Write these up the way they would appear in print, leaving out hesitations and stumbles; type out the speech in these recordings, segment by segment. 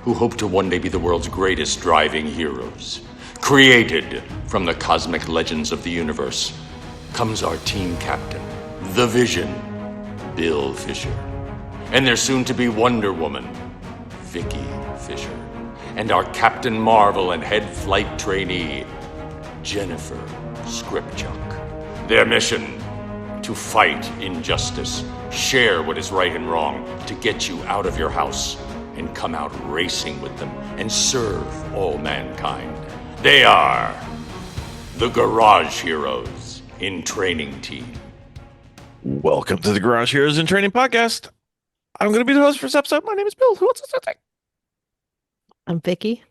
who hope to one day be the world's greatest driving heroes. Created from the cosmic legends of the universe comes our team captain, the Vision, Bill Fisher, and their soon-to-be Wonder Woman, Vicki Fisher, and our Captain Marvel and head flight trainee, Jennifer Scripchuk. Their mission: to fight injustice, share what is right and wrong, to get you out of your house and come out racing with them and serve all mankind. They are the Garage Heroes in Training Team. Welcome to the Garage Heroes in Training podcast. I'm going to be the host for this episode. My name is Bill. Who wants to start? I'm Vicki.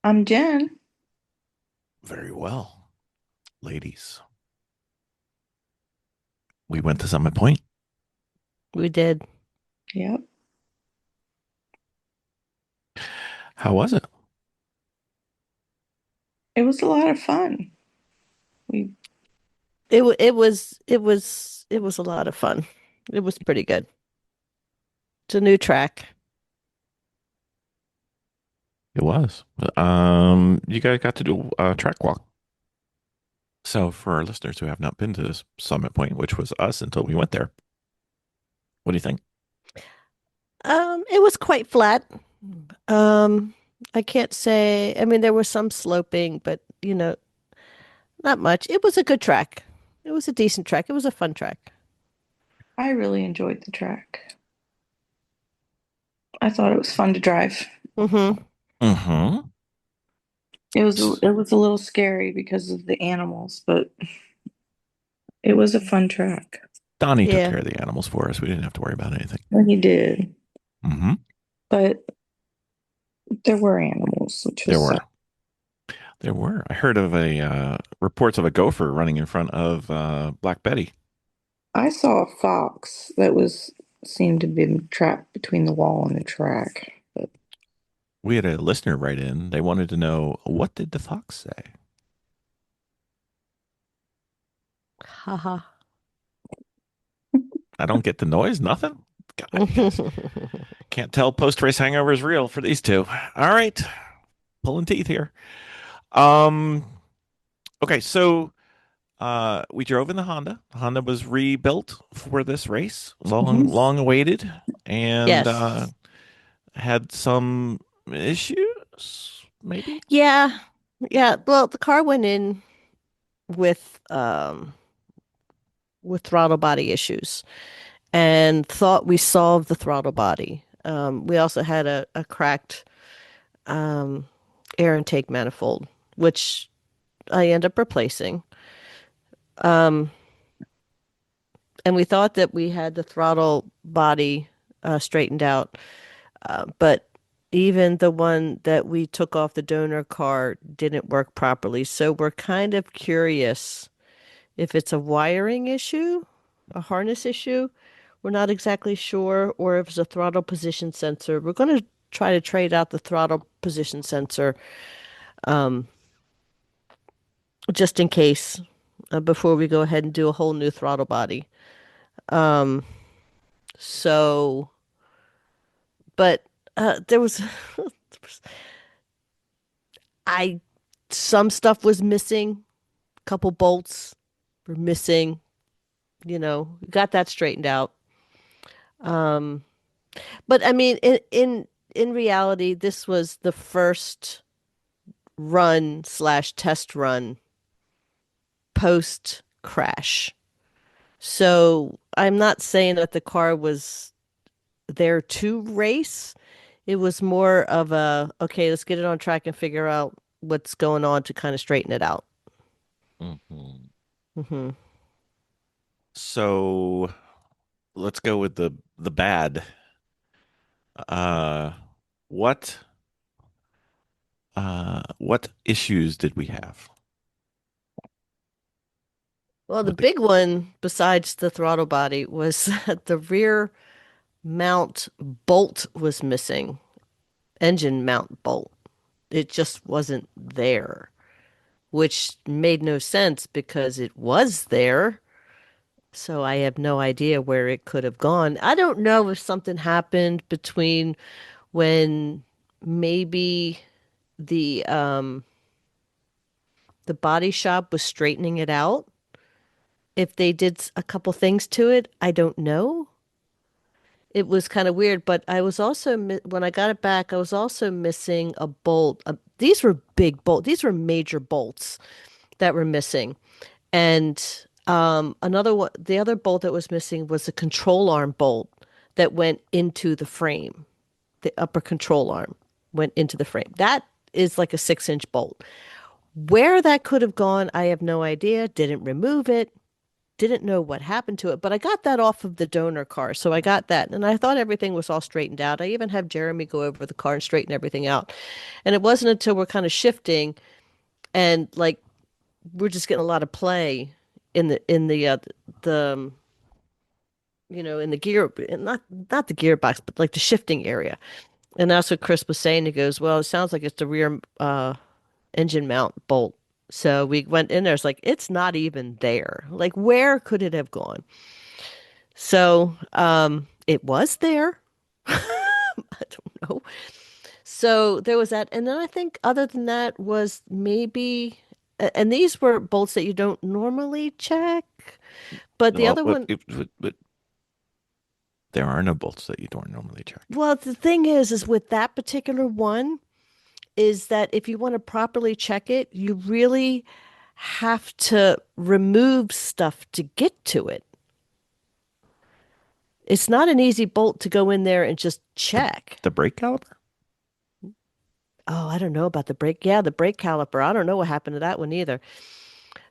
I'm Jen. Very well. Ladies, we went to Summit Point. We did. Yep. How was it? It was a lot of fun. It was a lot of fun. It was pretty good. It's a new track. It was. You guys got to do a track walk. So for our listeners who have not been to this Summit Point, which was us until we went there, what do you think? It was quite flat. I can't say, I mean, there was some sloping, but not much. It was a good track. It was a decent track. It was a fun track. I really enjoyed the track. I thought it was fun to drive. Mm-hmm. Mm-hmm. It was a little scary because of the animals, but it was a fun track. Donnie took Yeah. care of the animals for us. We didn't have to worry about anything. Well, he did, Mm-hmm. but there were animals, which was There were. There were. I heard of reports of a gopher running in front of Black Betty. I saw a fox that seemed to be trapped between the wall and the track. But We had a listener write in. They wanted to know, what did the fox say? Haha. I don't get the noise. Nothing. God, guys. Can't tell post-race hangover is real for these two. All right. Pulling teeth here. Okay, so we drove in the Honda. Honda was rebuilt for this race. Long awaited. And Yes. had some issues, maybe? Yeah. Yeah. Well, the car went in with throttle body issues and thought we solved the throttle body. We also had a cracked air intake manifold, which I end up replacing. And we thought that we had the throttle body straightened out, but even the one that we took off the donor car didn't work properly. So we're kind of curious if it's a wiring issue, a harness issue. We're not exactly sure, or if it's a throttle position sensor. We're going to try to trade out the throttle position sensor just in case before we go ahead and do a whole new throttle body. So, but there was, some stuff was missing. A couple bolts were missing. Got that straightened out. But I mean, in reality, this was the first run/test run post crash. So I'm not saying that the car was there to race. It was more of okay, let's get it on track and figure out what's going on to kind of straighten it out. Mm-hmm. Mm-hmm. So let's go with the bad. What issues did we have? Well, the big one, besides the throttle body, was that the rear mount bolt was missing. Engine mount bolt. It just wasn't there, which made no sense because it was there. So I have no idea where it could have gone. I don't know if something happened between when maybe the um the body shop was straightening it out. If they did a couple things to it, I don't know. It was kind of weird, but I was also when I got it back, I was also missing a bolt. These were big bolts. These were major bolts that were missing. And another one, the other bolt that was missing was the control arm bolt that went into the frame. The upper control arm went into the frame. That is like a 6-inch bolt. Where that could have gone, I have no idea. Didn't remove it. Didn't know what happened to it, but I got that off of the donor car. So I got that and I thought everything was all straightened out. I even have Jeremy go over the car and straighten everything out. And it wasn't until we're kind of shifting and like we're just getting a lot of play in the in the gear, not the gearbox, but like the shifting area. And that's what Chris was saying. He goes, "Well, it sounds like it's the rear engine mount bolt." So we went in there. It's like it's not even there. Like where could it have gone? So it was there. I don't know. So there was that, and then I think other than that was maybe, and these were bolts that you don't normally check, but the Well, other one. but there are no bolts that you don't normally check. Well, the thing is with that particular one, is that if you want to properly check it, you really have to remove stuff to get to it. It's not an easy bolt to go in there and just check. The brake caliper? Oh, I don't know about the brake. Yeah, the brake caliper. I don't know what happened to that one either.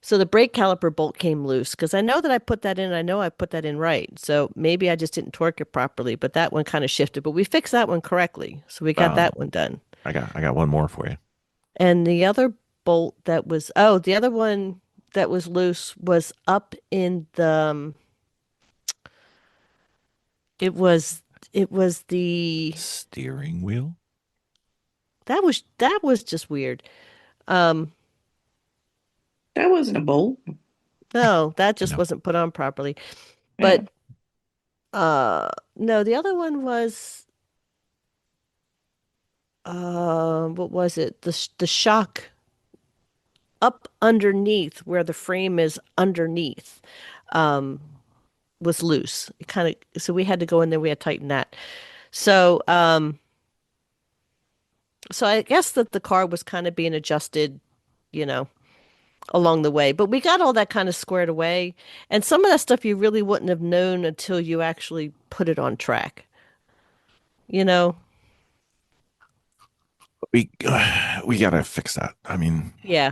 So the brake caliper bolt came loose because I know that I put that in. I know I put that in right. So maybe I just didn't torque it properly, but that one kind of shifted. But we fixed that one correctly. So we got that one done. I got one more for you. And the other bolt that was, the other one that was loose was up in the, it was the, Steering wheel? that was just weird. Um, That wasn't a bolt. no, that just No. wasn't put on properly. Yeah. But, no, the other one was, what was it? The shock up underneath where the frame is underneath, um, was loose. It kind of, so we had to go in there, we had to tighten that. So, so I guess that the car was kind of being adjusted, you know, along the way. But we got all that kind of squared away. And some of that stuff you really wouldn't have known until you actually put it on track. You know? We gotta fix that. I mean, Yeah.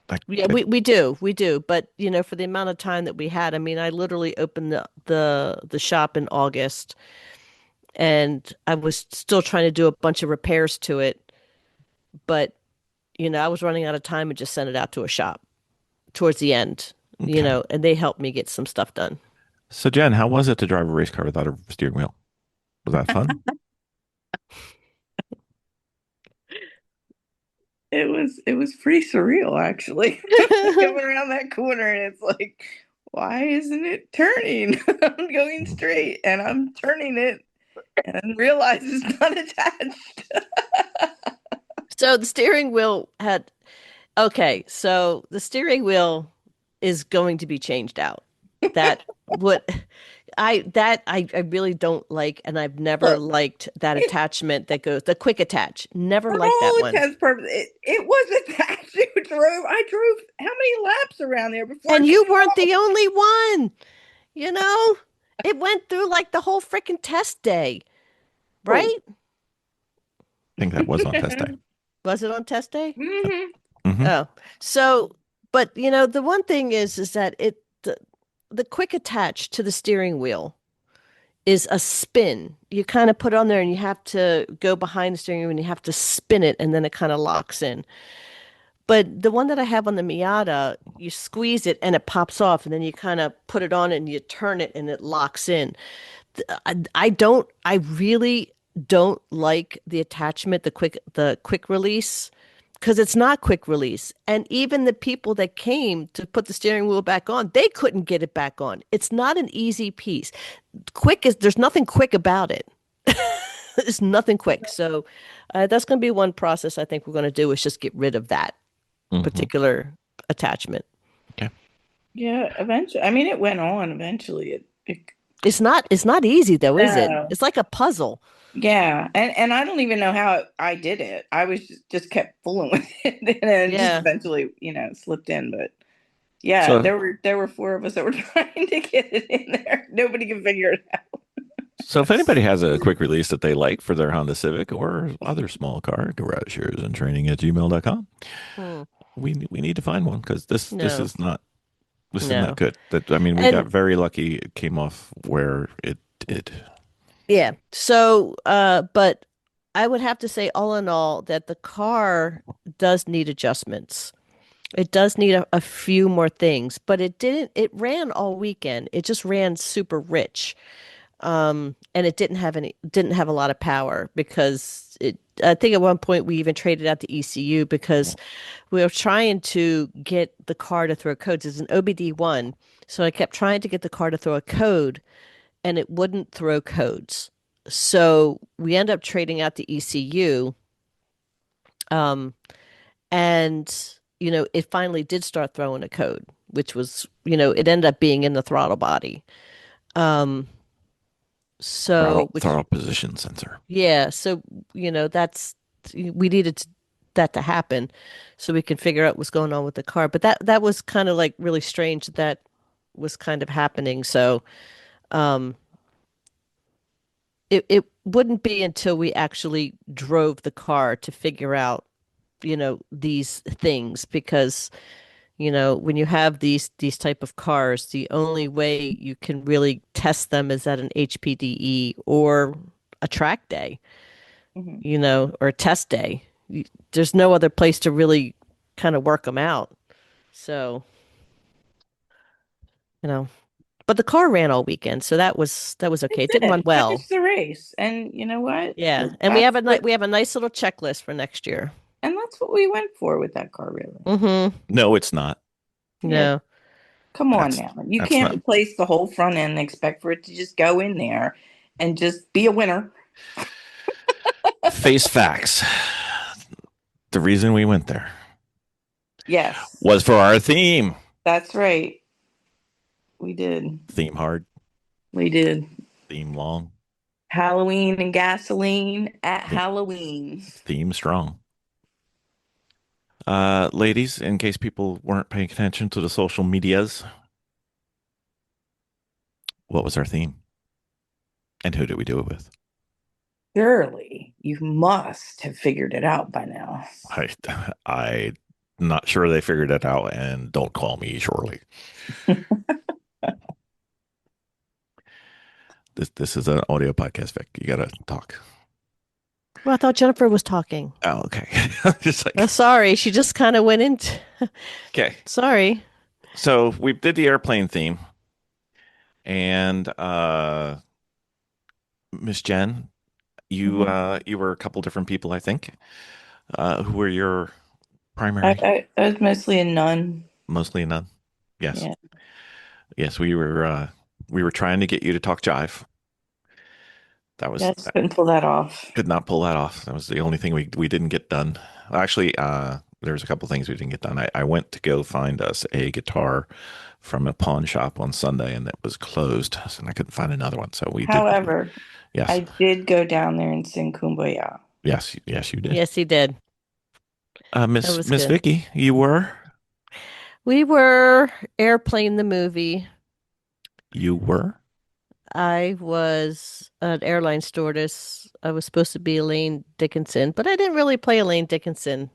like Yeah, we do. We do. But, for the amount of time that we had, I mean, I literally opened the shop in August and I was still trying to do a bunch of repairs to it. But, I was running out of time and just sent it out to a shop towards the end, okay. and they helped me get some stuff done. So Jen, how was it to drive a race car without a steering wheel? Was that fun? It was pretty surreal actually. Coming around that corner and it's like, why isn't it turning? I'm going straight and I'm turning it and realize it's not attached. So the steering wheel so the steering wheel is going to be changed out. That what I really don't like, and I've never Look, liked that attachment that goes the quick attach. Never For liked that all one. intents and purposes, it was attached. I drove how many laps around there before And I you took it weren't off? the only one, you know? It went through like the whole freaking test day, Oh. right? I think that was on test day. Was it on test day? Mhm. Mhm. Oh, so, but the one thing is that the quick attach to the steering wheel is a spin. You kind of put it on there and you have to go behind the steering wheel and you have to spin it and then it kind of locks in. But the one that I have on the Miata, you squeeze it and it pops off and then you kind of put it on and you turn it and it locks in. I really don't like the attachment, the quick release, because it's not quick release. And even the people that came to put the steering wheel back on, they couldn't get it back on. It's not an easy piece. There's nothing quick about it. It's nothing quick. So that's going to be one process I think we're going to do is just get rid of that Mhm. particular attachment. Okay. Yeah, eventually. I mean, it went on eventually. It It's not easy though, is it? no. It's like a puzzle. Yeah, and I don't even know how I did it. I was just kept fooling with it, and then just Yeah. eventually, slipped in. But yeah, So there were four of us that were trying to get it in there. Nobody can figure it out. So if anybody has a quick release that they like for their Honda Civic or other small car, GarageHeroesInTraining at gmail.com. Hmm. We need to find one because this No. is not No. good. That I mean, we got And very lucky. It came off where it did. yeah. So but I would have to say all in all that the car does need adjustments. It does need a few more things, but it ran all weekend. It just ran super rich. And it didn't have a lot of power because I think at one point we even traded out the ECU because we were trying to get the car to throw codes. It's an OBD1. So I kept trying to get the car to throw a code and it wouldn't throw codes. So we end up trading out the ECU. Um, and it finally did start throwing a code, which was, it ended up being in the throttle body. Um, so which Throttle position sensor. Yeah, so that's we needed that to happen so we can figure out what's going on with the car. But that was kind of like really strange that was kind of happening. So um it wouldn't be until we actually drove the car to figure out, these things because, when you have these type of cars, the only way you can really test them is at an HPDE or a track day. Mhm. Or a test day. There's no other place to really kind of work them out. So, you know, but the car ran all weekend, so that was okay. It It didn't run did well. finish the race, and you know what? Yeah, and we have That's a what we have a nice little checklist for next year. and that's what we went for with that car, really. Mm-hmm. No, it's not. Yeah, No. come on That's now. You that's can't not replace the whole front end and expect for it to just go in there and just be a winner. face facts. The reason we went there Yes, was for our theme. that's right. We did. Theme hard, We did. theme long, Halloween and gasoline at the- Halloween. theme strong. Ladies, in case people weren't paying attention to the social medias, what was our theme? And who did we do it with? Surely you must have figured it out by now. I'm not sure they figured it out, and don't call me Shirley. This is an audio podcast, Vic. You gotta talk. Well, I thought Jennifer was talking. Oh, okay. Just like Sorry, she just kind of went into. okay. Sorry. So we did the airplane theme, and Miss Jen, you were a couple different people, I think. Who were your primary? I was mostly a nun. Mostly none. Yes. Yeah. Yes, we were trying to get you to talk jive. That was Yes, couldn't pull that off. could not pull that off. That was the only thing we didn't get done. Actually, there was a couple things we didn't get done. I went to go find us a guitar from a pawn shop on Sunday, and it was closed, and I couldn't find another one. So we did. However, Yes, I did go down there and sing Kumbaya. yes, yes, you did. Yes, he did. That was Miss good. Vicky, you were. We were Airplane the movie. You were. I was an airline stewardess. I was supposed to be Elaine Dickinson, but I didn't really play Elaine Dickinson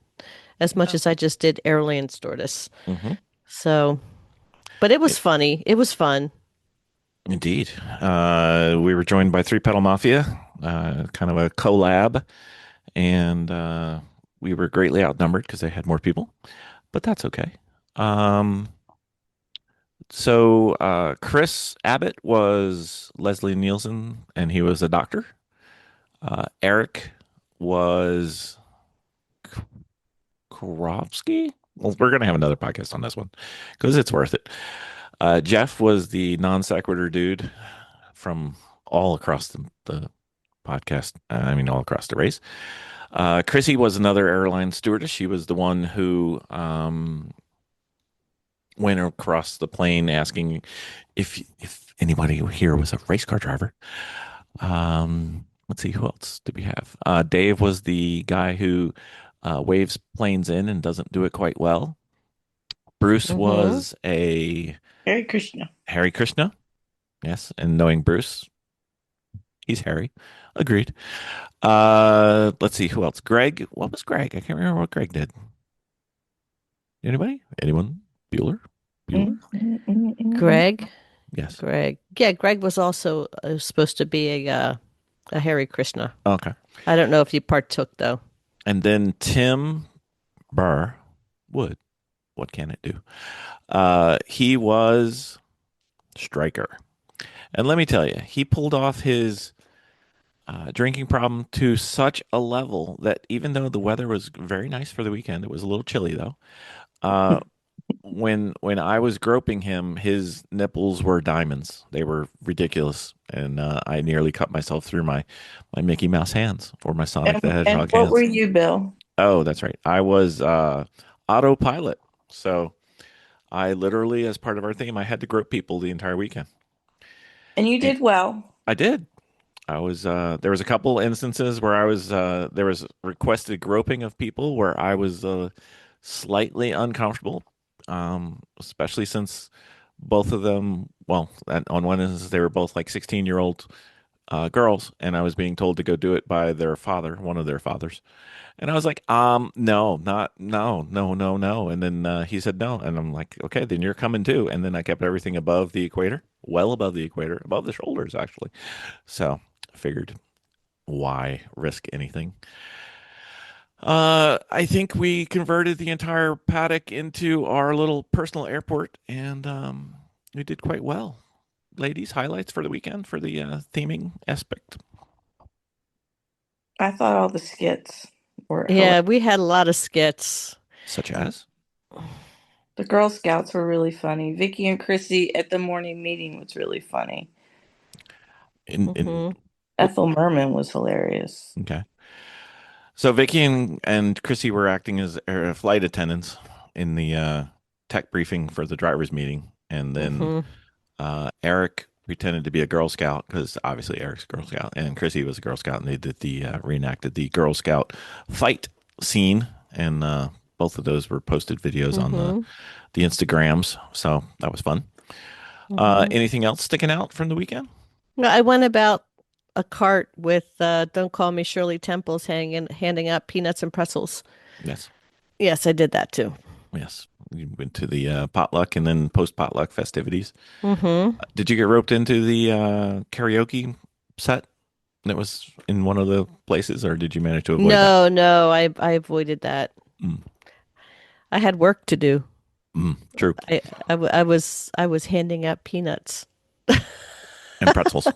as much as I just did airline stewardess. Hmm. So, but it was funny. It was fun. Indeed. We were joined by Three Pedal Mafia, kind of a collab, and we were greatly outnumbered because they had more people, but that's okay. Um, so Chris Abbott was Leslie Nielsen, and he was a doctor. Eric was Korovsky. Well, we're gonna have another podcast on this one because it's worth it. Jeff was the non sequitur dude from all across the podcast. All across the race. Chrissy was another airline stewardess. She was the one who went across the plane asking if anybody here was a race car driver. Let's see, who else do we have? Dave was the guy who waves planes in and doesn't do it quite well. Bruce was a Hare Krishna. Hare Krishna. Yes, and knowing Bruce, he's Harry. Agreed. Let's see, who else? Greg. What was Greg? I can't remember what Greg did. Anybody? Anyone? Bueller? Greg? Yes. Greg. Yeah, Greg was also supposed to be a Hare Krishna. Okay. I don't know if he partook, though. And then Tim Burr Wood. What can it do? He was striker. And let me tell you, he pulled off his drinking problem to such a level that even though the weather was very nice for the weekend, it was a little chilly though. When I was groping him, his nipples were diamonds. They were ridiculous, and I nearly cut myself through my Mickey Mouse hands or my Sonic the Hedgehog and what hands. were you, Bill? Oh, that's right. I was autopilot. So I literally, as part of our theme, I had to grope people the entire weekend. And you did well. I did. I was there was a couple instances where I was there was requested groping of people where I was slightly uncomfortable, especially since both of them, well, on one instance they were both like 16-year-old girls, and I was being told to go do it by their father, one of their fathers. And I was like, no, no. And then he said no. And I'm like, okay, then you're coming too. And then I kept everything above the equator, well above the equator, above the shoulders, actually. So I figured, why risk anything? I think we converted the entire paddock into our little personal airport, and we did quite well. Ladies, highlights for the weekend for the theming aspect. I thought all the skits were Yeah, we had a lot of skits. Such as? The Girl Scouts were really funny. Vicki and Chrissy at the morning meeting was really funny. Ethel Merman was hilarious. Okay. So Vicki and Chrissy were acting as flight attendants in the tech briefing for the driver's meeting. And then Eric pretended to be a Girl Scout because obviously Eric's a Girl Scout, and Chrissy was a Girl Scout, and they did the reenacted the Girl Scout fight scene, and both of those were posted videos on the Instagrams, so that was fun. Anything else sticking out from the weekend? I went about a cart with Don't Call Me Shirley Temples handing out peanuts and pretzels. Yes. Yes, I did that too. Yes. You went to the potluck and then post-potluck festivities. Did you get roped into the karaoke set that was in one of the places, or did you manage to avoid that? No, I avoided that. I had work to do. True. I was handing out peanuts And pretzels.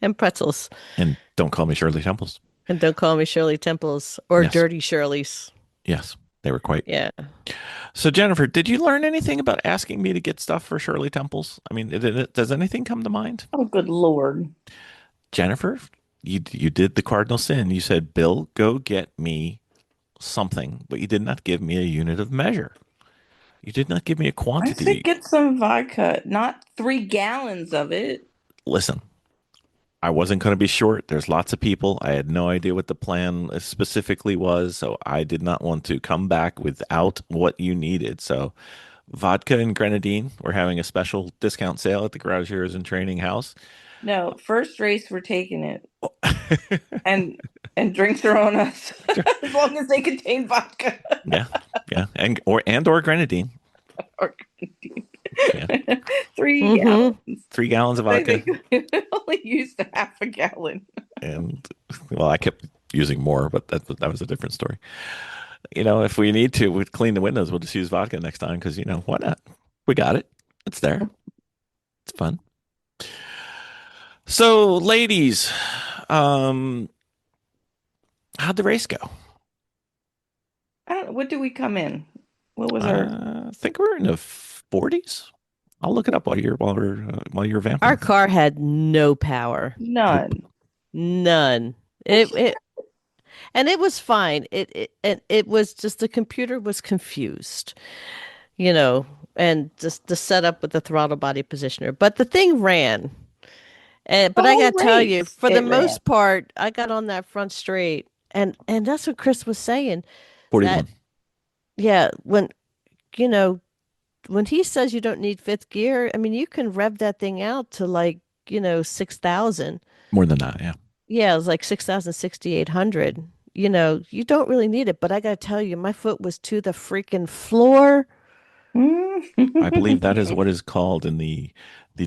and pretzels. And Don't Call Me Shirley Temples. And Don't Call Me Shirley Temples or Yes. Dirty Shirleys. Yes, they were quite. Yeah. So, Jennifer, did you learn anything about asking me to get stuff for Shirley Temples? I mean, does anything come to mind? Oh, good Lord. Jennifer, you did the cardinal sin. You said, Bill, go get me something, but you did not give me a unit of measure. You did not give me a I quantity. said get some vodka, not 3 gallons of it. Listen, I wasn't going to be short. There's lots of people. I had no idea what the plan specifically was, so I did not want to come back without what you needed. So vodka and grenadine, we're having a special discount sale at the Garage Heroes in Training House. No, first race we're taking it. and drinks are on us as long as they contain vodka. Yeah. And or grenadine. Or Yeah. 3 gallons. 3 gallons of vodka. They only used a half a gallon. And well, I kept using more, but that was a different story. You know, if we need to, we clean the windows. We'll just use vodka next time because, you know, why not? We got it. It's there. It's fun. So, ladies, how'd the race go? I don't know. What did we come in? What was our? I think we're in the 40s. I'll look it up while you're vamping. Our car had no power. None. None. it and it was fine. It was just the computer was confused, you know, and just the setup with the throttle body positioner. But the thing ran. And The but I whole gotta tell you, race, for the it ran. most part, I got on that front straight, and that's what Chris was saying. That 41. yeah, you know when he says you don't need fifth gear, I mean you can rev that thing out to like 6,000. More than that, yeah. Yeah, it was like 6,000, 6,800. You don't really need it, but I gotta tell you, my foot was to the freaking floor. I believe that is what is called in the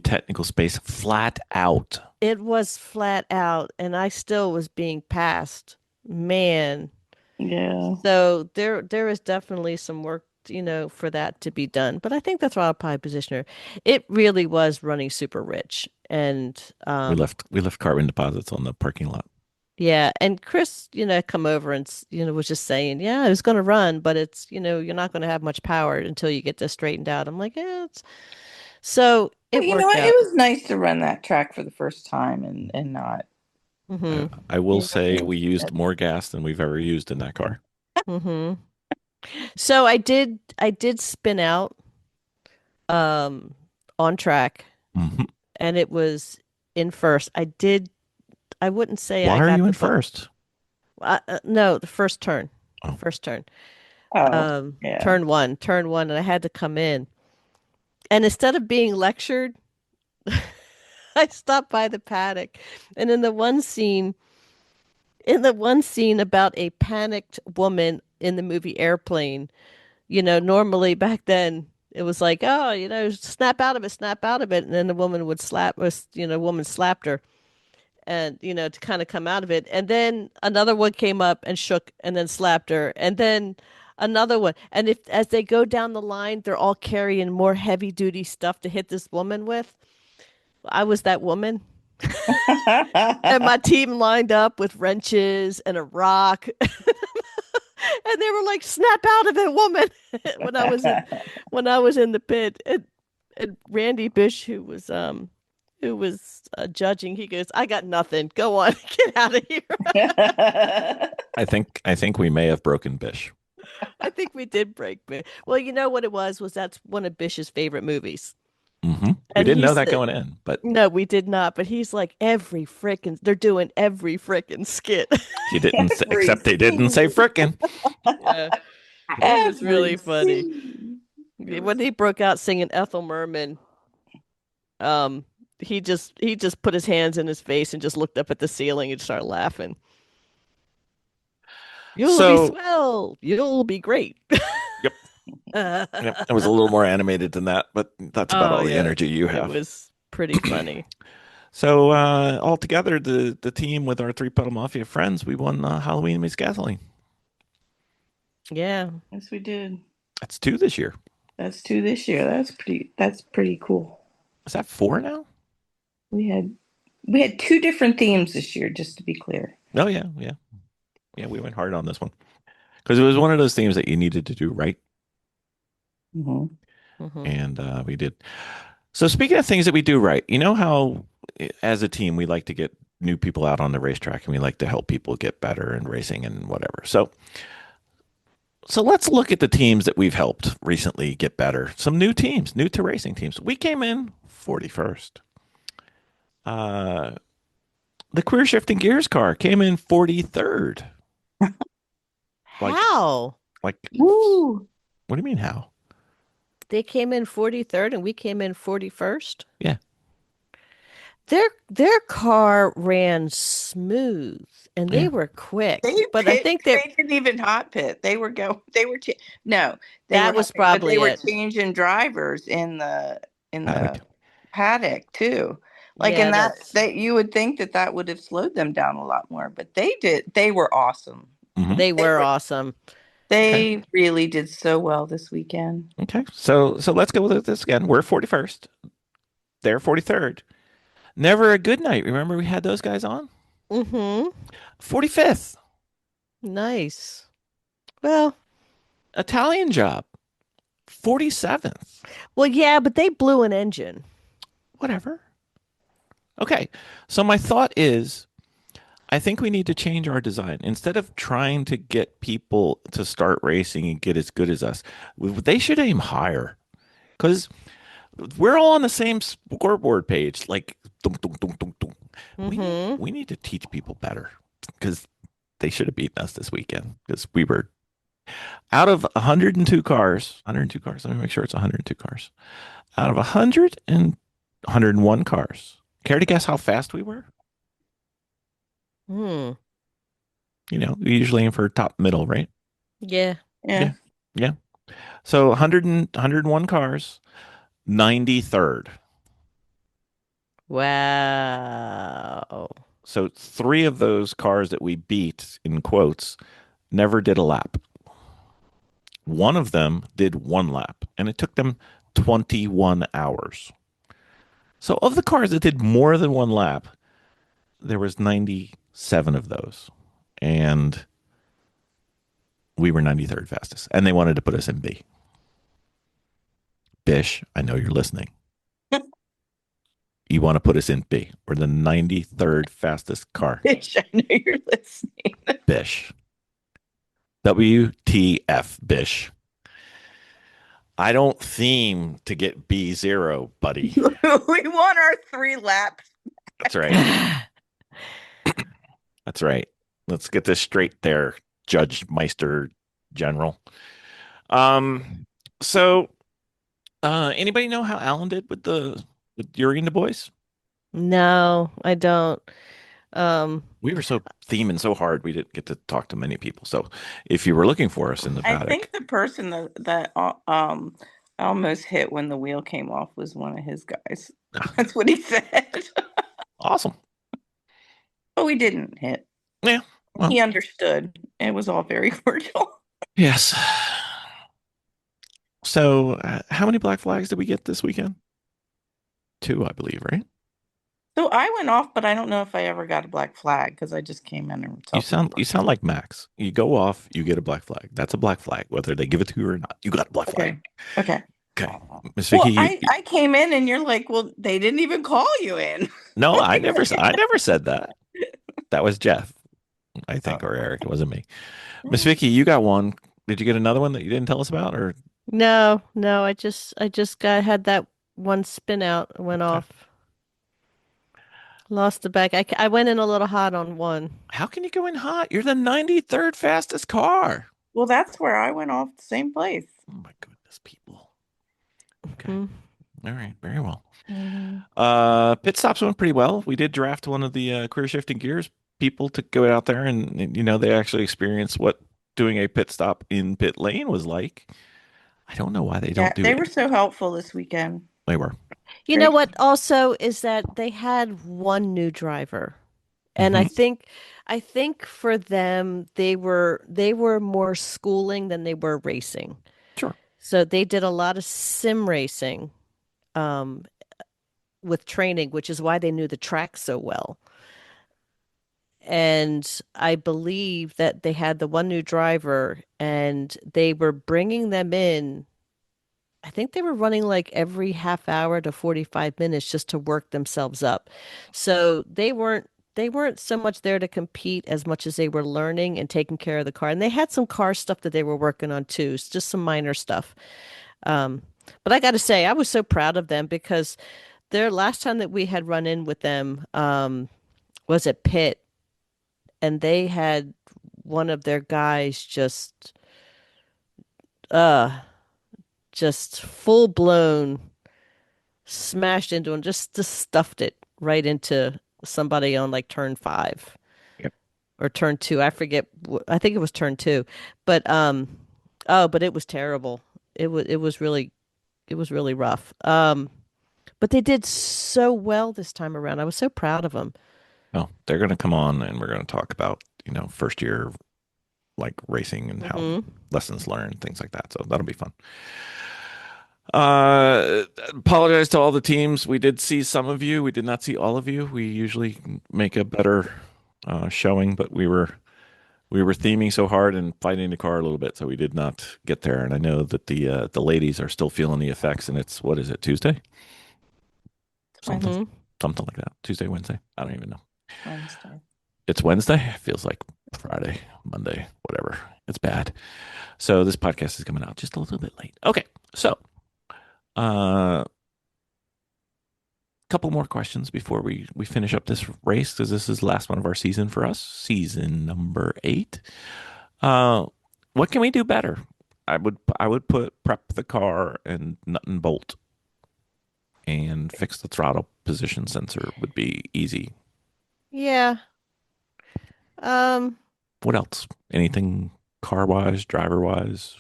technical space flat out. It was flat out, and I still was being passed. Man. Yeah. So there is definitely some work, for that to be done. But I think the throttle pie positioner, it really was running super rich. And We left carbon deposits on the parking lot. yeah, and Chris, come over and was just saying, yeah, it's going to run, but it's, you're not going to have much power until you get this straightened out. I'm like, yeah, so But it you know worked what? It out. was nice to run that track for the first time and not. Hmm. I will say we used That- more gas than we've ever used in that car. Hmm. So I did spin out um on track, Mhm. and it was in first. I wouldn't say I Why are got you the in first? no, the first turn. Oh, First turn. Oh, yeah. Turn one, and I had to come in. And instead of being lectured, I stopped by the paddock. And in the one scene about a panicked woman in the movie Airplane, normally back then it was like, oh, snap out of it, snap out of it. And then the woman would woman slapped her and to kind of come out of it, and then another one came up and shook and then slapped her, and then another one, and if as they go down the line they're all carrying more heavy duty stuff to hit this woman with. I was that woman, and my team lined up with wrenches and a rock, and they were like, snap out of it, woman. when I was in the pit, and Randy Bish, who was judging, he goes, I got nothing. Go on, get out of here. I think we may have broken Bish. I think we did break Bish. Well, you know what it was that's one of Bish's favorite movies. We And didn't he know that said, going in, but no, we did not. But he's like, they're doing every frickin' skit. he didn't. Every Except they didn't say scene. frickin'. Yeah, it was really Every funny. scene. It When was he broke out singing Ethel Merman, um, he just put his hands in his face and just looked up at the ceiling and started laughing. You'll be So, swell. You'll be great. yep, it was a little more animated than that, but that's about Oh all the yeah, energy you it have. was pretty funny. So, all together, the team with our Three Pedal Mafia friends, we won Halloween Meets Gasoline. Yeah. Yes, we did. That's 2 this year. That's 2 this year. That's pretty cool. Is that 4 now? We had 2 different themes this year, just to be clear. Oh yeah. We went hard on this one because it was one of those themes that you needed to do right, Hmm. and we did. So speaking of things that we do right, you know how as a team we like to get new people out on the racetrack and we like to help people get better in racing and whatever. So let's look at the teams that we've helped recently get better. Some new teams, new to racing teams. We came in 41st. The Queer Shifting Gears car came in 43rd. How? Like, Woo! what do you mean how? They came in 43rd and we came in 41st? Yeah. Their car ran smooth and they Yeah. were quick. They But I think they didn't even hot pit. They were no, they that were was hot pit, but probably they were it. changing drivers in the Paddock. paddock too. Like Yeah, in that you would think that would have slowed them down a lot more, but they did. They were awesome. Mhm. they were awesome. They really did so well this weekend. Okay. So let's go with this again. We're 41st. They're 43rd. Never a Good Night. Remember we had those guys on? Mm-hmm. 45th. Nice. Well, Italian Job. 47th. well, yeah, but they blew an engine. Whatever. Okay. So my thought is I think we need to change our design. Instead of trying to get people to start racing and get as good as us, they should aim higher because we're all on the same scoreboard page. Like, dum, dum, dum, dum, dum. Mm-hmm. We need to teach people better because they should have beaten us this weekend because we were out of 102 cars. 102 cars. Let me make sure it's 102 cars. Out of 101 cars. Care to guess how fast we were? Hmm. You know, we usually aim for top middle, right? Yeah. Yeah. Yeah. So 101 cars, 93rd. Wow. So 3 of those cars that we beat, in quotes, never did a lap. One of them did 1 lap, and it took them 21 hours. So of the cars that did more than 1 lap, there was 97 of those. And we were 93rd fastest. And they wanted to put us in B. Bish, I know you're listening. You want to put us in B. We're the 93rd fastest car. Bitch, I know you're listening. Bish. WTF, Bish. I don't theme to get B0, buddy. We won our 3 laps. That's right. That's right. Let's get this straight there, Judge Meister General. So anybody know how Alan did with your Arena boys? No, I don't. We were so theming so hard we didn't get to talk to many people. So if you were looking for us in the I paddock, think the person that almost hit when the wheel came off was one of his guys. That's what he said. awesome. But we didn't hit. Yeah. Well, He understood. It was all very cordial. yes. So how many black flags did we get this weekend? 2, I believe, right? So I went off, but I don't know if I ever got a black flag because I just came in and You sound like Max. You go off, you get a black flag. That's a black flag, whether they give it to you or not. You got a black flag. Okay. Miss Well, Vicki, I came in and you're like, well, they didn't even call you in. no, I never said that. That was Jeff, I think, or Eric. It wasn't me. Miss Vicki, you got one. Did you get another one that you didn't tell us about, or No, I just had that one spin out, went off. Lost the back. I went in a little hot on one. how can you go in hot? You're the 93rd fastest car. Well, that's where I went off the same place. Oh my goodness, people. Okay. Mhm. All right, very well. Mm-hmm. Pit stops went pretty well. We did draft one of the career shifting gears people to go out there and they actually experience what doing a pit stop in pit lane was like. I don't know why they don't do They it. were so helpful this weekend. They were. You know what also is that they had one new driver. And Mhm. I think for them they were more schooling than they were racing. Sure. So they did a lot of sim racing um with training, which is why they knew the track so well. And I believe that they had the one new driver and they were bringing them in. I think they were running like every half hour to 45 minutes just to work themselves up. So they weren't so much there to compete as much as they were learning and taking care of the car. And they had some car stuff that they were working on too, just some minor stuff. Um, but I got to say, I was so proud of them because their last time that we had run in with them was at Pitt, and they had one of their guys uh just full blown smashed into and just stuffed it right into somebody on like turn 5 Yep. or turn 2. I forget. I think it was turn 2, but oh, but it was terrible. It was really rough. But they did so well this time around. I was so proud of them. Well, they're going to come on and we're going to talk about, first year like racing and how Hmm. lessons learned, things like that. So that'll be fun. Apologize to all the teams. We did see some of you. We did not see all of you. We usually make a better showing, but we were theming so hard and fighting the car a little bit, so we did not get there. And I know that the ladies are still feeling the effects. And it's what is it, Tuesday? Something Hmm. something like that. Tuesday, Wednesday. I don't even know. Wednesday. It's Wednesday. It feels like Friday, Monday, whatever. It's bad. So this podcast is coming out just a little bit late. Okay. So, couple more questions before we finish up this race, because this is the last one of our season for us, season number 8. What can we do better? I would prep the car and nut and bolt, and fix the throttle position sensor would be easy. Yeah. Um, What else? Anything car wise, driver wise?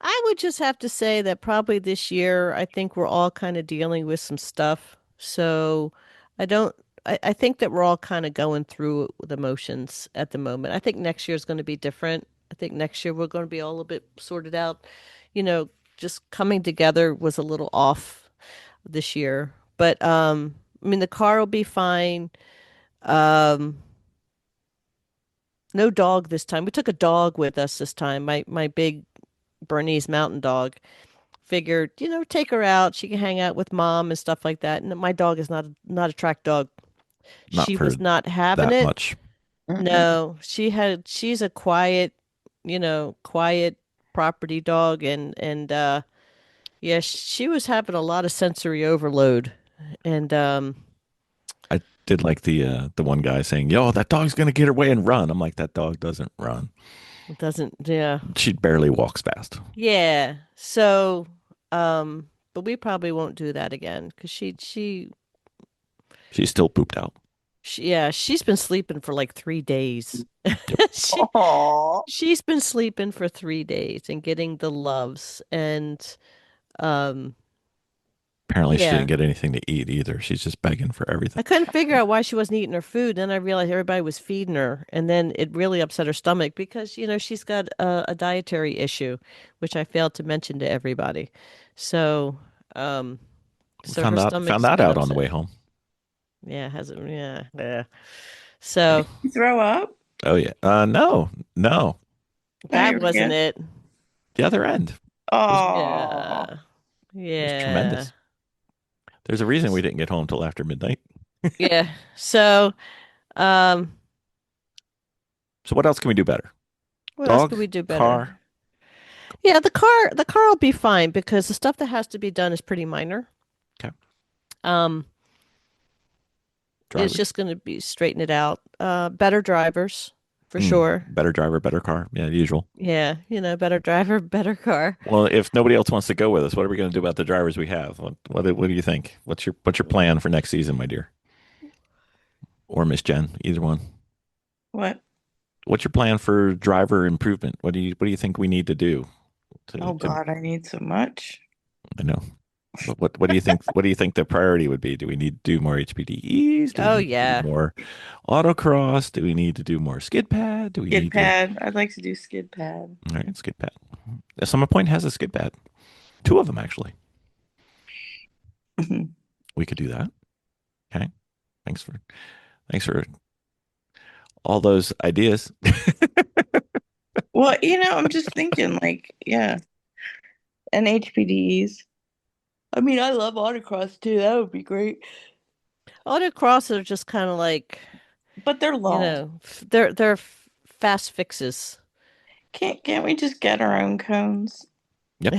I would just have to say that probably this year, I think we're all kind of dealing with some stuff. So I don't, I think that we're all kind of going through the motions at the moment. I think next year is going to be different. I think next year we're going to be all a bit sorted out. You know, just coming together was a little off this year. But I mean, the car will be fine. Um, no dog this time. We took a dog with us this time. My big Bernese mountain dog. Figured, take her out. She can hang out with mom and stuff like that. And my dog is not a track dog. Not She for was not having that it. much. No, she's a quiet, quiet property dog and yeah, she was having a lot of sensory overload. And I did like the one guy saying, "Yo, that dog's gonna get away and run." I'm like, that dog doesn't run. it doesn't, yeah. She barely walks fast. Yeah. So but we probably won't do that again because She's still pooped out. yeah, she's been sleeping for like 3 days. Yep. She Aw. she's been sleeping for 3 days and getting the loves and um Apparently, she yeah. didn't get anything to eat either. She's just begging for I everything. couldn't figure out why she wasn't eating her food. Then I realized everybody was feeding her, and then it really upset her stomach because she's got a dietary issue, which I failed to mention to everybody. So um so her Found stomach's that been out on the upset. way home. Yeah, hasn't yeah. Yeah. Hey. So You throw up? Oh yeah. No, no. that Diarrhea? wasn't it. The other end Oh, Yeah. was Yeah. tremendous. There's a reason we didn't get home till after midnight. Yeah. So, um, So what else can we do better? what else Dog, could we do better? car, Yeah, the car will be fine because the stuff that has to be done is pretty minor. okay, Um, it's drivers. just going to be straighten it out. Better drivers for sure. Better driver, better car. Yeah, usual. Yeah, better driver, better car. Well, if nobody else wants to go with us, what are we going to do about the drivers we have? What do you think? What's your plan for next season, my dear? Or Miss Jen, either one. what? What's your plan for driver improvement? What do you think we need to do? Oh God, I need so much. I know. But what do you think? What do you think the priority would be? Do we need to do more HPDEs? Do we Oh need to do yeah. more autocross? Do we need to do more skid pad? Do we Skid need to? pad. I'd like to do skid pad. All right, skid pad. Summit Point has a skid pad. 2 of them actually. Mhm. We could do that. Okay. Thanks for all those ideas. Well, I'm just thinking, like, yeah, and HPDs. I mean, I love autocross too. That would be great. Autocross are just kind of like, But they're long. they're fast fixes. Can't we just get our own cones? Yep.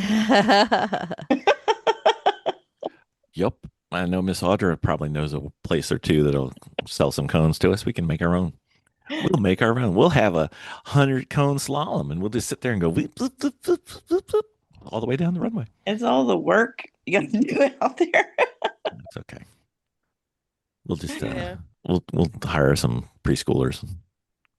Yep. I know Miss Audra probably knows a place or two that'll sell some cones to us. We can make our own. We'll make our own. We'll have a 100-cone slalom, and we'll just sit there and go weep, bloop, bloop, bloop, bloop, bloop, bloop, all the way down the runway. It's all the work you got to do out there. It's okay. We'll just Yeah. we'll hire some preschoolers and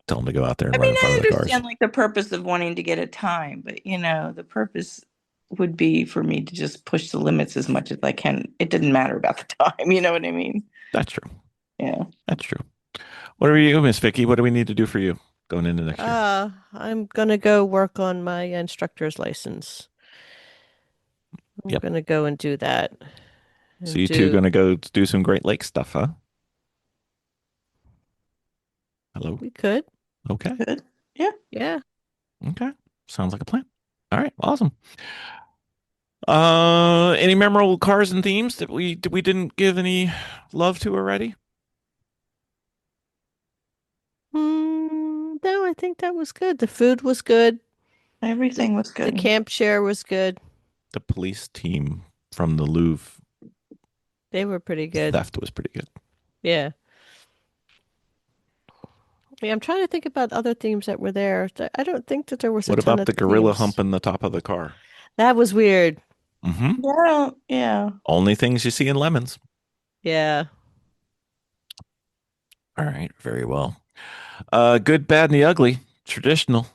tell them to go out there and I run mean, in I front of the cars. understand like the purpose of wanting to get a time, but the purpose would be for me to just push the limits as much as I can. It didn't matter about the time, you know what I mean? That's true. Yeah. That's true. What are you, Miss Vicki? What do we need to do for you going into next year? I'm gonna go work on my instructor's license. I'm Yep. gonna go and do that. So And you two going to go do some Great Lakes stuff, huh? Hello. we could. Okay. Good. Yeah. Yeah. Okay. Sounds like a plan. All right. Awesome. Any memorable cars and themes that we didn't give any love to already? no, I think that was good. The food was good. Everything was The good. camp chair was good. The police team from the Louvre They were pretty good. theft was pretty good. Yeah. Yeah, I'm trying to think about other themes that were there. I don't think that there was a What ton about of the gorilla themes. humping the top of the car? That was weird. Mm-hmm. Yeah, yeah. Only things you see in Lemons. Yeah. All right, very well. Good, bad, and the ugly. Traditional.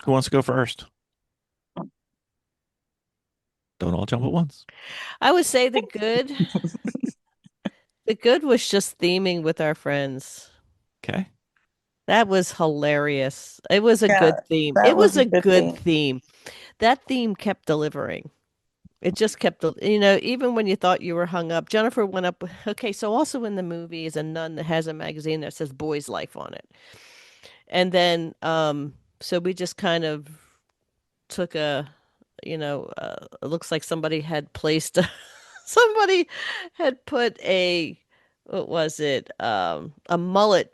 Who wants to go first? Don't all jump at once. I would say the good was just theming with our friends. Okay. That was hilarious. It was a Yeah, good theme. that It was was a a good good thing. theme. That theme kept delivering. It just kept, even when you thought you were hung up, Jennifer went up. Okay, so also in the movie is a nun that has a magazine that says Boy's Life on it. And then, so we just kind of took it looks like somebody had placed, somebody had put what was it? A mullet,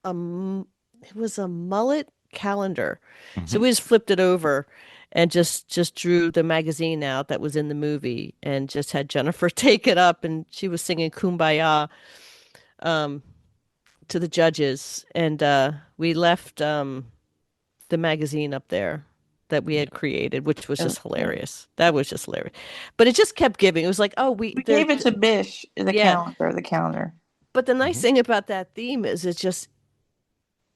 it was a mullet calendar. So Mm-hmm. we just flipped it over and just drew the magazine out that was in the movie and just had Jennifer take it up and she was singing Kumbaya um to the judges and we left the magazine up there that we Yeah. had created, which was And just hilarious. That was just hilarious. But it just kept giving. It was like, oh, we gave it to Bish, the yeah. calendar. But the nice Mm-hmm. thing about that theme is it's just,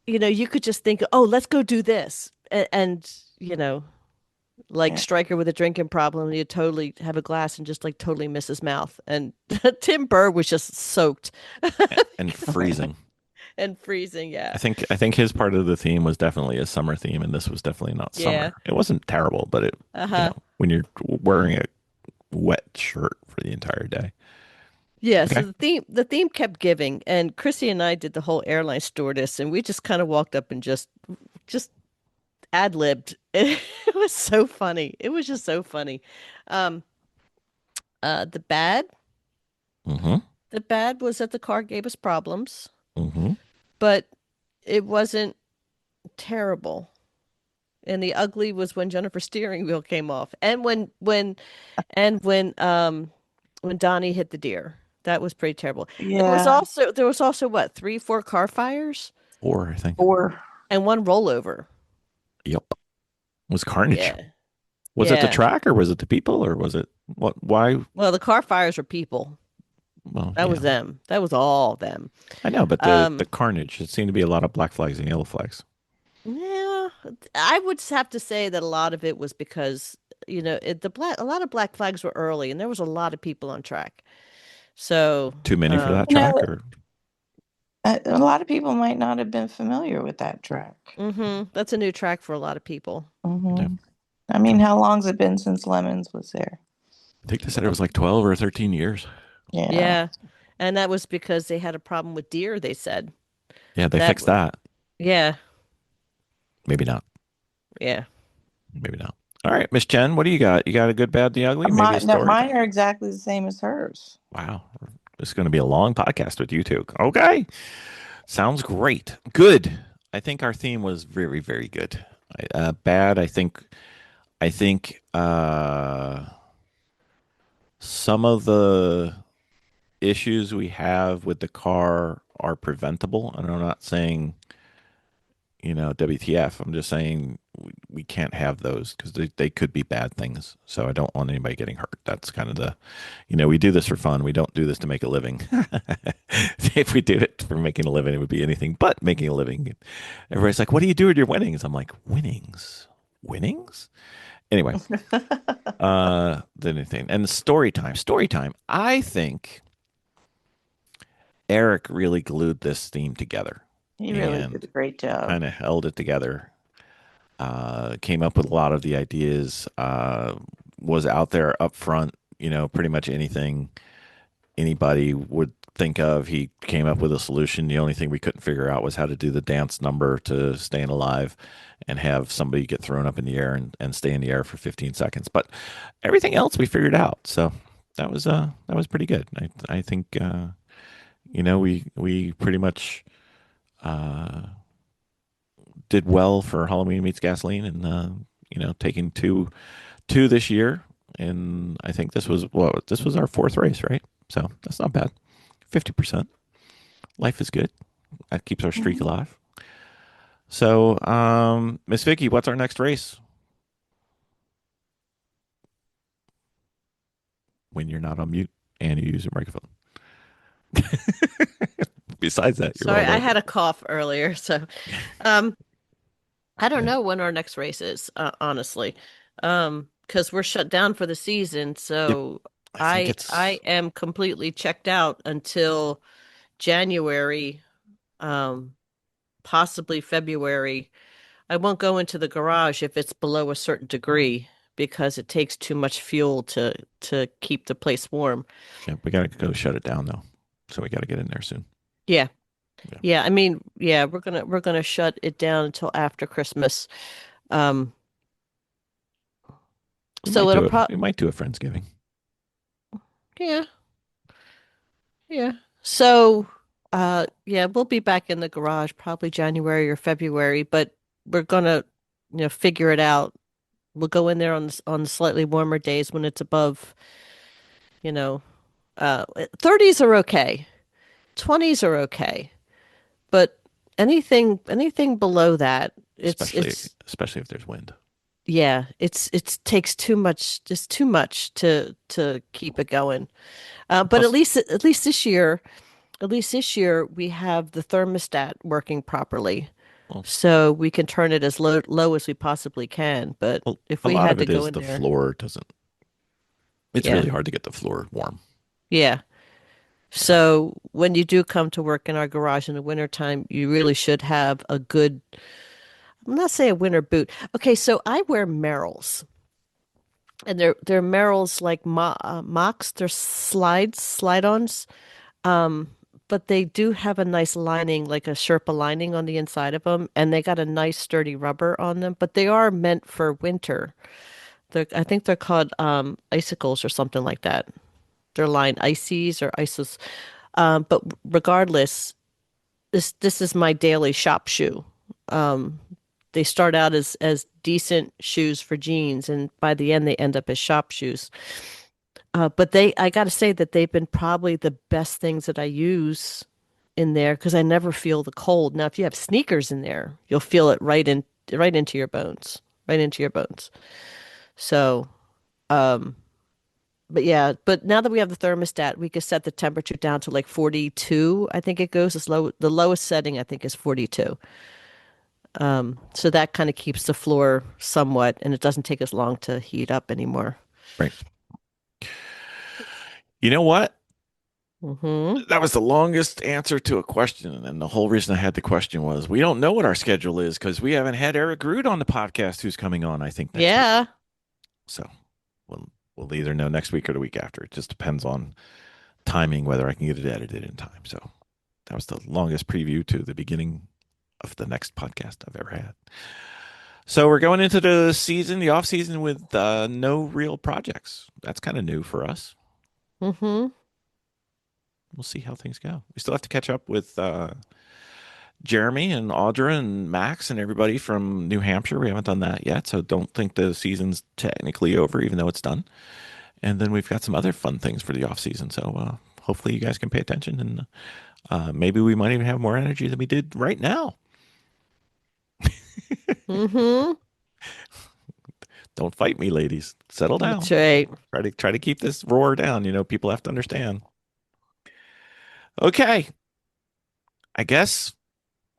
you could just think, oh, let's go do this. And like Yeah. Stryker with a drinking problem, he'd totally have a glass and just like totally miss his mouth. And Tim Burr was just soaked And freezing. and freezing. Yeah. I think his part of the theme was definitely a summer theme, and this was definitely not Yeah. summer. It wasn't terrible, but Uh-huh. when you're wearing a wet shirt for the entire day. Yeah, so Okay. the theme kept giving, and Chrissy and I did the whole airline stewardess, and we just kind of walked up and just ad-libbed. It was so funny. It was just so funny. Um, the bad, Mm-hmm. the bad was that the car gave us problems, Mm-hmm. but it wasn't terrible. And the ugly was when Jennifer's steering wheel came off, and when Donnie hit the deer. That was pretty terrible. Yeah. There was also what, 3, 4 car fires Or I think. Or and one rollover. Yep. It was carnage. Yeah. Was it the Yeah. track or was it the people or was it what? Why? Well, the car fires were people. Well, That was yeah, them. That was all them. I know, but the Um, carnage. It seemed to be a lot of black flags and yellow flags. yeah, I would have to say that a lot of it was because, a lot of black flags were early and there was a lot of people on track. So, Too many for that you track, know, or a lot of people might not have been familiar with that track. that's a new track for a lot of people. yeah. I mean, how long's it been since Lemons was there? I think they said it was like 12 or 13 years. Yeah. Yeah. And that was because they had a problem with deer, they said. Yeah, they That fixed that. Yeah. Maybe not. Yeah. Maybe not. All right, Miss Chen, what do you got? You got a good, bad, the ugly? Maybe a story? Mine are exactly the same as hers. Wow. This is going to be a long podcast with you two. Okay. Sounds great. Good. I think our theme was very, very good. Bad, I think some of the issues we have with the car are preventable. And I'm not saying, WTF. I'm just saying we can't have those because they could be bad things. So I don't want anybody getting hurt. That's kind of we do this for fun. We don't do this to make a living. If we do it for making a living, it would be anything but making a living. Everybody's like, what do you do with your winnings? I'm like, winnings? Winnings? Anyway, anything. And story time. Story time. I think Eric really glued this theme together. He really did a great job. Kind of held it together. Came up with a lot of the ideas. Was out there up front. Pretty much anything anybody would think of, he came up with a solution. The only thing we couldn't figure out was how to do the dance number to Staying Alive and have somebody get thrown up in the air and stay in the air for 15 seconds. But everything else we figured out. So that was pretty good. I think we pretty much did well for Halloween Meets Gasoline, and taking two this year. And I think this was our fourth race, right? So that's not bad. 50%. Life is good. That keeps our streak alive. So, Miss Vicki, what's our next race? When you're not on mute and you use your microphone. Besides that, you're Sorry, all I over. had a cough earlier, so um, I don't know when our next race is, honestly, because we're shut down for the season. Yep. So I think I it's am completely checked out until January, um, possibly February. I won't go into the garage if it's below a certain degree because it takes too much fuel to keep the place warm. yeah, we got to go shut it down though. So we got to get in there soon. Yeah. Yeah. Yeah, I mean, yeah, we're gonna shut it down until after Christmas. Um, so it'll We might do a Friendsgiving. yeah, yeah. So yeah, we'll be back in the garage probably January or February, but we're gonna, figure it out. We'll go in there on the slightly warmer days when it's above, you know, 30s are okay. 20s are okay. But anything below that, especially it's especially if there's wind. yeah, it's takes too much, just too much to keep it going. But Plus, at least this year we have the thermostat working properly, well, so we can turn it as low as we possibly can. But well, if a we lot had of to it go is in the there, floor doesn't. It's yeah, really hard to get the floor warm. yeah. So, So when you do come to work in our garage in the wintertime, you really should have a good, I'm not saying a winter boot. Okay, so I wear Merrells. And they're Merrells like mocks. They're slide-ons. Um, but they do have a nice lining, like a Sherpa lining on the inside of them, and they got a nice sturdy rubber on them. But they are meant for winter. I think they're called icicles or something like that. They're lined ices or ices. But regardless, this is my daily shop shoe. Um, they start out as decent shoes for jeans, and by the end they end up as shop shoes. But I got to say that they've been probably the best things that I use in there because I never feel the cold. Now, if you have sneakers in there, you'll feel it right into your bones, right into your bones. So, um, but yeah, but now that we have the thermostat, we can set the temperature down to like 42. I think it goes as low. The lowest setting I think is 42. So that kind of keeps the floor somewhat, and it doesn't take as long to heat up anymore. right. You know what? Hmm. That was the longest answer to a question. And the whole reason I had the question was we don't know what our schedule is because we haven't had Eric Root on the podcast who's coming on, I think, next week. Yeah. So we'll either know next week or the week after. It just depends on timing, whether I can get it edited in time. So that was the longest preview to the beginning of the next podcast I've ever had. So we're going into the season, the off season, with no real projects. That's kind of new for us. Hmm. We'll see how things go. We still have to catch up with Jeremy and Audra and Max and everybody from New Hampshire. We haven't done that yet, so don't think the season's technically over, even though it's done. And then we've got some other fun things for the off season. So hopefully you guys can pay attention, and maybe we might even have more energy than we did right now. Hmm. Don't fight me, ladies. Settle down. That's right. Try to keep this roar down. People have to understand. Okay, I guess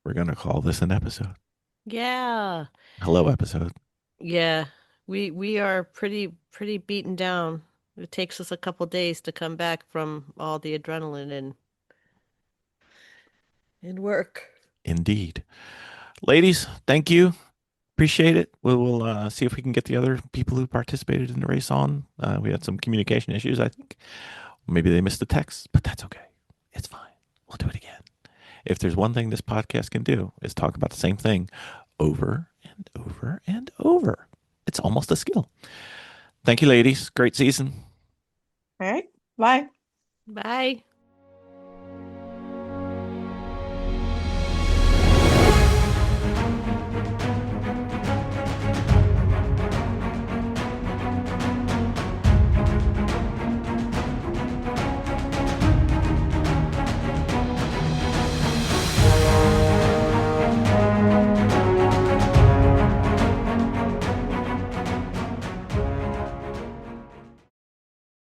we're gonna call this an episode. Yeah. Hello, episode. Yeah. We are pretty beaten down. It takes us a couple days to come back from all the adrenaline and work. Indeed. Ladies, thank you. Appreciate it. We'll see if we can get the other people who participated in the race on. We had some communication issues, I think. Maybe they missed the text, but that's okay. It's fine. We'll do it again. If there's one thing this podcast can do is talk about the same thing over and over and over. It's almost a skill. Thank you, ladies. Great season. All right. Bye. Bye.